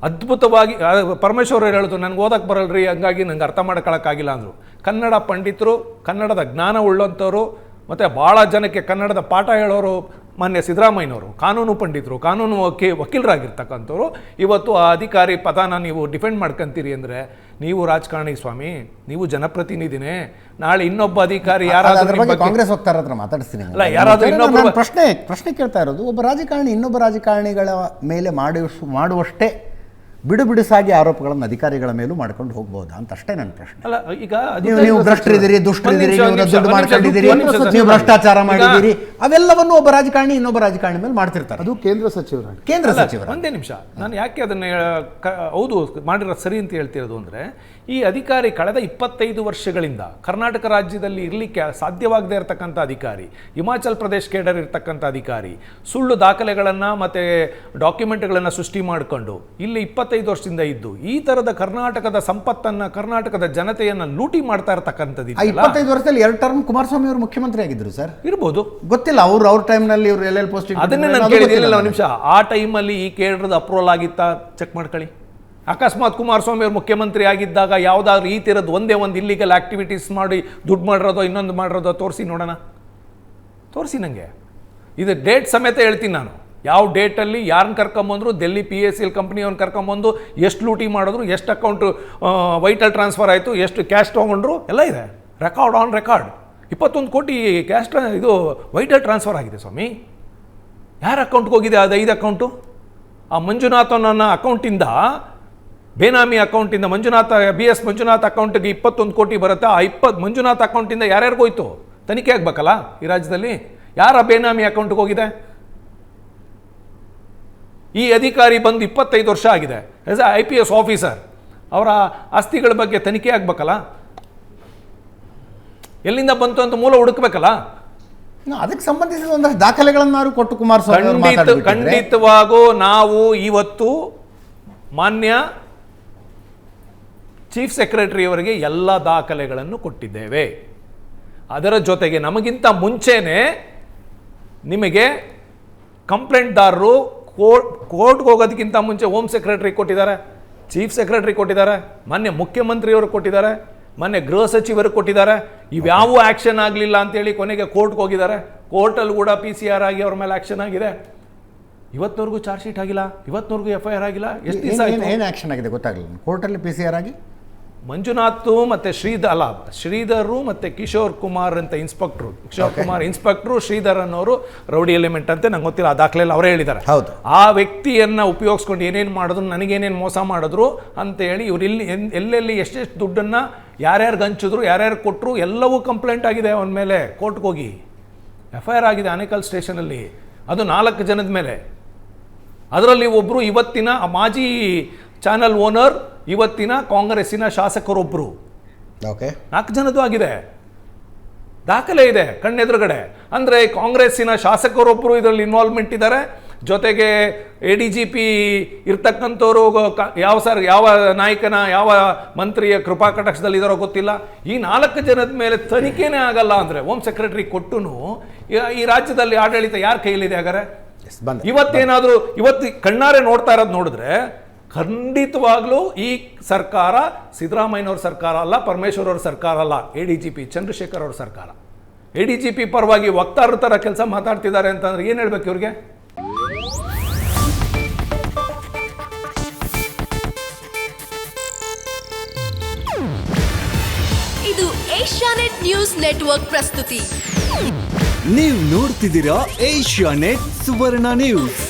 G: ಅದ್ಭುತವಾಗಿ ಪರಮೇಶ್ವರ್ ಹೇಳೋದು, ನನಗೆ ಓದಕ್ಕೆ ಬರಲ್ರಿ, ಹಂಗಾಗಿ ನಂಗೆ ಅರ್ಥ ಮಾಡ್ಕೊಳಕ್ಕಾಗಿಲ್ಲ ಅಂದರು. ಕನ್ನಡ ಪಂಡಿತರು, ಕನ್ನಡದ ಜ್ಞಾನ ಉಳ್ಳಂಥವ್ರು, ಮತ್ತು ಭಾಳ ಜನಕ್ಕೆ ಕನ್ನಡದ ಪಾಠ ಹೇಳೋರು ಮಾನ್ಯ ಸಿದ್ದರಾಮಯ್ಯನವರು, ಕಾನೂನು ಪಂಡಿತರು, ಕಾನೂನು ವಕೀಲರಾಗಿರ್ತಕ್ಕಂಥವ್ರು ಇವತ್ತು ಆ ಅಧಿಕಾರಿ ಪದನ ನೀವು ಡಿಫೆಂಡ್ ಮಾಡ್ಕೊಂತೀರಿ ಅಂದರೆ ನೀವು ರಾಜಕಾರಣಿ ಸ್ವಾಮಿ, ನೀವು ಜನಪ್ರತಿನಿಧಿನೇ. ನಾಳೆ ಇನ್ನೊಬ್ಬ ಅಧಿಕಾರಿ ಯಾರಾದ್ರೂ
B: ಕಾಂಗ್ರೆಸ್ ಹೋಗ್ತಾರ ಹತ್ರ ಮಾತಾಡಿಸ್ತೀನಿ
G: ಅಲ್ಲ, ಯಾರಾದ್ರೂ ಇನ್ನೊಬ್ಬ
B: ಪ್ರಶ್ನೆ ಕೇಳ್ತಾ ಇರೋದು, ಒಬ್ಬ ರಾಜಕಾರಣಿ ಇನ್ನೊಬ್ಬ ರಾಜಕಾರಣಿಗಳ ಮೇಲೆ ಮಾಡುವಷ್ಟೇ ಬಿಡುಸಾಗಿ ಆರೋಪಗಳನ್ನು ಅಧಿಕಾರಿಗಳ ಮೇಲೂ ಮಾಡ್ಕೊಂಡು ಹೋಗ್ಬೋದಾ ಅಂತ ಅಷ್ಟೇ ನನ್ನ ಪ್ರಶ್ನೆ.
G: ಅಲ್ಲ, ಈಗ
B: ನೀವು ಭ್ರಷ್ಟರಿದ್ದೀರಿ, ದುಷ್ಟರಿದ್ದೀರಿ, ನೀವು ದುಡ್ಡು ಮಾಡ್ಕೊಂಡಿದ್ದೀರಿ, ನೀವು ಭ್ರಷ್ಟಾಚಾರ ಮಾಡಿದ್ದೀರಿ, ಅವೆಲ್ಲವನ್ನು ಒಬ್ಬ ರಾಜಕಾರಣಿ ಇನ್ನೊಬ್ಬ ರಾಜಕಾರಣಿ ಮೇಲೆ ಮಾಡ್ತಿರ್ತಾರೆ.
A: ಅದು ಕೇಂದ್ರ ಸಚಿವರು.
G: ಒಂದೇ ನಿಮಿಷ, ನಾನು ಯಾಕೆ ಅದನ್ನು ಹೌದು ಮಾಡಿರೋ ಸರಿ ಅಂತ ಹೇಳ್ತಿರೋದು ಅಂದರೆ, ಈ ಅಧಿಕಾರಿ ಕಳೆದ 25 ವರ್ಷಗಳಿಂದ ಕರ್ನಾಟಕ ರಾಜ್ಯದಲ್ಲಿ ಇರಲಿಕ್ಕೆ ಸಾಧ್ಯವಾಗದೇ ಇರತಕ್ಕಂಥ ಅಧಿಕಾರಿ, ಹಿಮಾಚಲ್ ಪ್ರದೇಶ್ ಕೇಡರ್ ಇರ್ತಕ್ಕಂಥ ಅಧಿಕಾರಿ, ಸುಳ್ಳು ದಾಖಲೆಗಳನ್ನು ಮತ್ತು ಡಾಕ್ಯುಮೆಂಟ್ಗಳನ್ನು ಸೃಷ್ಟಿ ಮಾಡಿಕೊಂಡು ಇಲ್ಲಿ 25 ವರ್ಷದಿಂದ ಇದ್ದು ಈ ಥರದ ಕರ್ನಾಟಕದ ಸಂಪತ್ತನ್ನು, ಕರ್ನಾಟಕದ ಜನತೆಯನ್ನು ಲೂಟಿ ಮಾಡ್ತಾ ಇರ್ತಕ್ಕಂಥದ್ದು.
B: 25 ವರ್ಷದಲ್ಲಿ 2 ಟರ್ಮ್ ಕುಮಾರಸ್ವಾಮಿ ಅವರು ಮುಖ್ಯಮಂತ್ರಿ ಆಗಿದ್ರು ಸರ್.
G: ಇರ್ಬೋದು,
B: ಗೊತ್ತಿಲ್ಲ. ಅವ್ರ ಟೈಮ್ನಲ್ಲಿ ಇವರು ಎಲ್ಲೆಲ್ಲಿ ಪೋಸ್ಟಿಂಗ್,
G: ಅದನ್ನೇ ನಾನು ಕೇಳಿದಿಲ್ಲ. ನಿಮಿಷ, ಆ ಟೈಮಲ್ಲಿ ಈ ಕೇಡರ್ದ ಅಪ್ರೂವಲ್ ಆಗಿತ್ತಾ ಚೆಕ್ ಮಾಡ್ಕೊಳ್ಳಿ. ಅಕಸ್ಮಾತ್ ಕುಮಾರಸ್ವಾಮಿ ಅವರು ಮುಖ್ಯಮಂತ್ರಿ ಆಗಿದ್ದಾಗ ಯಾವುದಾದ್ರೂ ಈ ಥರದ್ದು ಒಂದೇ ಒಂದು ಇಲ್ಲಿಗಲ್ ಆಕ್ಟಿವಿಟೀಸ್ ಮಾಡಿ ದುಡ್ಡು ಮಾಡಿರೋದೋ ಇನ್ನೊಂದು ಮಾಡಿರೋದೋ ತೋರಿಸಿ ನೋಡೋಣ. ತೋರಿಸಿ ನನಗೆ. ಇದು ಡೇಟ್ ಸಮೇತ ಹೇಳ್ತೀನಿ ನಾನು. ಯಾವ ಡೇಟಲ್ಲಿ ಯಾರನ್ನ ಕರ್ಕೊಂಬಂದ್ರು, ಡೆಲ್ಲಿ PACL ಕಂಪ್ನಿಯವ್ರನ್ನ ಕರ್ಕೊಂಬಂದು ಎಷ್ಟು ಲೂಟಿ ಮಾಡಿದ್ರು, ಎಷ್ಟು ಅಕೌಂಟು ವೈಟಲ್ ಟ್ರಾನ್ಸ್ಫರ್ ಆಯಿತು, ಎಷ್ಟು ಕ್ಯಾಶ್ ತೊಗೊಂಡ್ರು ಎಲ್ಲ ಇದೆ. Record on record. 21 ಕೋಟಿ ಕ್ಯಾಶ್ ಇದು ವೈಟಲ್ ಟ್ರಾನ್ಸ್ಫರ್ ಆಗಿದೆ ಸ್ವಾಮಿ. ಯಾರ ಅಕೌಂಟ್ಗೆ ಹೋಗಿದೆ ಅದು 5 ಅಕೌಂಟು? ಆ ಮಂಜುನಾಥನ ಅಕೌಂಟಿಂದ, ಬೇನಾಮಿ ಅಕೌಂಟಿಂದ BS ಮಂಜುನಾಥ್ ಅಕೌಂಟಿಗೆ 21 ಕೋಟಿ ಬರುತ್ತೆ. ಆ ಮಂಜುನಾಥ್ ಅಕೌಂಟಿಂದ ಯಾರ್ಯಾರಿಗೋಯ್ತು ತನಿಖೆ ಆಗಬೇಕಲ್ಲ ಈ ರಾಜ್ಯದಲ್ಲಿ. ಯಾರ ಬೇನಾಮಿ ಅಕೌಂಟ್ಗೆ ಹೋಗಿದೆ? ಈ ಅಧಿಕಾರಿ ಬಂದು 25 ವರ್ಷ ಆಗಿದೆ. ಆಸ್ ಎ IPS ಆಫೀಸರ್ ಅವರ ಆಸ್ತಿಗಳ ಬಗ್ಗೆ ತನಿಖೆ ಆಗಬೇಕಲ್ಲ. ಎಲ್ಲಿಂದ ಬಂತು ಅಂತ ಮೂಲ ಹುಡುಕ್ಬೇಕಲ್ಲ.
B: ಅದಕ್ಕೆ ಸಂಬಂಧಿಸಿದ ಒಂದಷ್ಟು ದಾಖಲೆಗಳನ್ನಾರು ಕೊಟ್ಟು ಕುಮಾರಸ್ವಾಮಿ
G: ಖಂಡಿತವಾಗೂ ನಾವು ಇವತ್ತು ಮಾನ್ಯ ಚೀಫ್ ಸೆಕ್ರೆಟರಿ ಅವರಿಗೆ ಎಲ್ಲ ದಾಖಲೆಗಳನ್ನು ಕೊಟ್ಟಿದ್ದೇವೆ. ಅದರ ಜೊತೆಗೆ ನಮಗಿಂತ ಮುಂಚೆನೆ ನಿಮಗೆ ಕಂಪ್ಲೇಂಟ್ದಾರರು ಕೋರ್ಟ್ಗೆ ಹೋಗೋದಕ್ಕಿಂತ ಮುಂಚೆ ಹೋಮ್ ಸೆಕ್ರೆಟರಿ ಕೊಟ್ಟಿದ್ದಾರೆ, ಚೀಫ್ ಸೆಕ್ರೆಟರಿ ಕೊಟ್ಟಿದ್ದಾರೆ, ಮಾನ್ಯ ಮುಖ್ಯಮಂತ್ರಿಯವರು ಕೊಟ್ಟಿದ್ದಾರೆ, ಮಾನ್ಯ ಗೃಹ ಸಚಿವರು ಕೊಟ್ಟಿದ್ದಾರೆ. ಇವ್ಯಾವ ಆ್ಯಕ್ಷನ್ ಆಗಲಿಲ್ಲ ಅಂತೇಳಿ ಕೊನೆಗೆ ಕೋರ್ಟ್ಗೆ ಹೋಗಿದ್ದಾರೆ. ಕೋರ್ಟಲ್ಲಿ ಕೂಡ PCR ಆಗಿ ಅವ್ರ ಮೇಲೆ ಆ್ಯಕ್ಷನ್ ಆಗಿದೆ. ಇವತ್ತಿನವರೆಗೂ ಚಾರ್ಜ್ ಶೀಟ್ ಆಗಿಲ್ಲ, ಇವತ್ತಿನವರೆಗೂ FIR ಆಗಿಲ್ಲ. ಎಷ್ಟು ದಿವಸ
B: ಏನು ಆ್ಯಕ್ಷನ್ ಆಗಿದೆ ಗೊತ್ತಾಗಲಿಲ್ಲ. ಕೋರ್ಟಲ್ಲಿ PCR ಆಗಿ
G: ಮಂಜುನಾಥ್ ಮತ್ತು ಶ್ರೀಧರು ಮತ್ತು ಕಿಶೋರ್ ಕುಮಾರ್ ಅಂತ ಇನ್ಸ್ಪೆಕ್ಟ್ರು, ಇನ್ಸ್ಪೆಕ್ಟ್ರು ಶ್ರೀಧರ್ ಅನ್ನೋರು ರೌಡಿ ಎಲಿಮೆಂಟ್ ಅಂತ ನಂಗೆ ಗೊತ್ತಿಲ್ಲ, ಆ ದಾಖಲೆಯಲ್ಲಿ ಅವರೇ ಹೇಳಿದ್ದಾರೆ.
B: ಹೌದು.
G: ಆ ವ್ಯಕ್ತಿಯನ್ನು ಉಪಯೋಗಿಸ್ಕೊಂಡು ಏನೇನು ಮಾಡಿದ್ರು, ನನಗೇನೇನು ಮೋಸ ಮಾಡಿದ್ರು ಅಂತೇಳಿ ಇವ್ರು ಎಲ್ಲೆಲ್ಲಿ ಎಷ್ಟೆಷ್ಟು ದುಡ್ಡನ್ನು ಯಾರ್ಯಾರು ಹಂಚಿದ್ರು, ಯಾರ್ಯಾರು ಕೊಟ್ಟರು ಎಲ್ಲವೂ ಕಂಪ್ಲೇಂಟ್ ಆಗಿದೆ ಅವನ ಮೇಲೆ. ಕೋರ್ಟ್ಗೆ ಹೋಗಿ FIR ಆಗಿದೆ ಆನೇಕಲ್ ಸ್ಟೇಷನಲ್ಲಿ. ಅದು 4 ಜನದ ಮೇಲೆ. ಅದರಲ್ಲಿ ಒಬ್ಬರು ಇವತ್ತಿನ ಮಾಜಿ ಚಾನಲ್ ಓನರ್, ಇವತ್ತಿನ ಕಾಂಗ್ರೆಸ್ಸಿನ ಶಾಸಕರೊಬ್ಬರು.
B: ಓಕೆ,
G: 4 ಜನದ್ದು ಆಗಿದೆ, ದಾಖಲೆ ಇದೆ ಕಣ್ಣೆದುರುಗಡೆ. ಅಂದರೆ ಕಾಂಗ್ರೆಸ್ಸಿನ ಶಾಸಕರೊಬ್ಬರು ಇದರಲ್ಲಿ ಇನ್ವಾಲ್ವ್ಮೆಂಟ್ ಇದ್ದಾರೆ. ಜೊತೆಗೆ ADGP ಇರ್ತಕ್ಕಂಥವ್ರು ಯಾವ ನಾಯಕನ ಯಾವ ಮಂತ್ರಿಯ ಕೃಪಾ ಕಟಾಕ್ಷದಲ್ಲಿ ಇದಾರೋ ಗೊತ್ತಿಲ್ಲ. ಈ 4 ಜನದ ಮೇಲೆ ತನಿಖೆನೇ ಆಗಲ್ಲ ಅಂದರೆ ಹೋಮ್ ಸೆಕ್ರೆಟರಿ ಕೊಟ್ಟುನು ಈ ರಾಜ್ಯದಲ್ಲಿ ಆಡಳಿತ ಯಾರ ಕೈಲಿದೆ ಹಾಗಾದ್ರೆ? ಇವತ್ತು ಕಣ್ಣಾರೆ ನೋಡ್ತಾ ಇರೋದು ನೋಡಿದ್ರೆ ಖಂಡಿತವಾಗ್ಲೂ ಈ ಸರ್ಕಾರ ಸಿದ್ದರಾಮಯ್ಯನವ್ರ ಸರ್ಕಾರ ಅಲ್ಲ, ಪರಮೇಶ್ವರ್ ಅವ್ರ ಸರ್ಕಾರ ಅಲ್ಲ, ADGP ಚಂದ್ರಶೇಖರ್ ಅವ್ರ ಸರ್ಕಾರ. ADGP ಪರವಾಗಿ ವಕ್ತಾರರ ಥರ ಕೆಲಸ ಮಾತಾಡ್ತಿದ್ದಾರೆ ಅಂತಂದ್ರೆ ಏನು ಹೇಳ್ಬೇಕು ಇವ್ರಿಗೆ?
H: ಇದು ಏಷ್ಯಾನೆಟ್ ನ್ಯೂಸ್ ನೆಟ್ವರ್ಕ್ ಪ್ರಸ್ತುತಿ.
I: ನೀವು ನೋಡ್ತಿದ್ದೀರಾ ಏಷ್ಯಾನೆಟ್ ಸುವರ್ಣ ನ್ಯೂಸ್.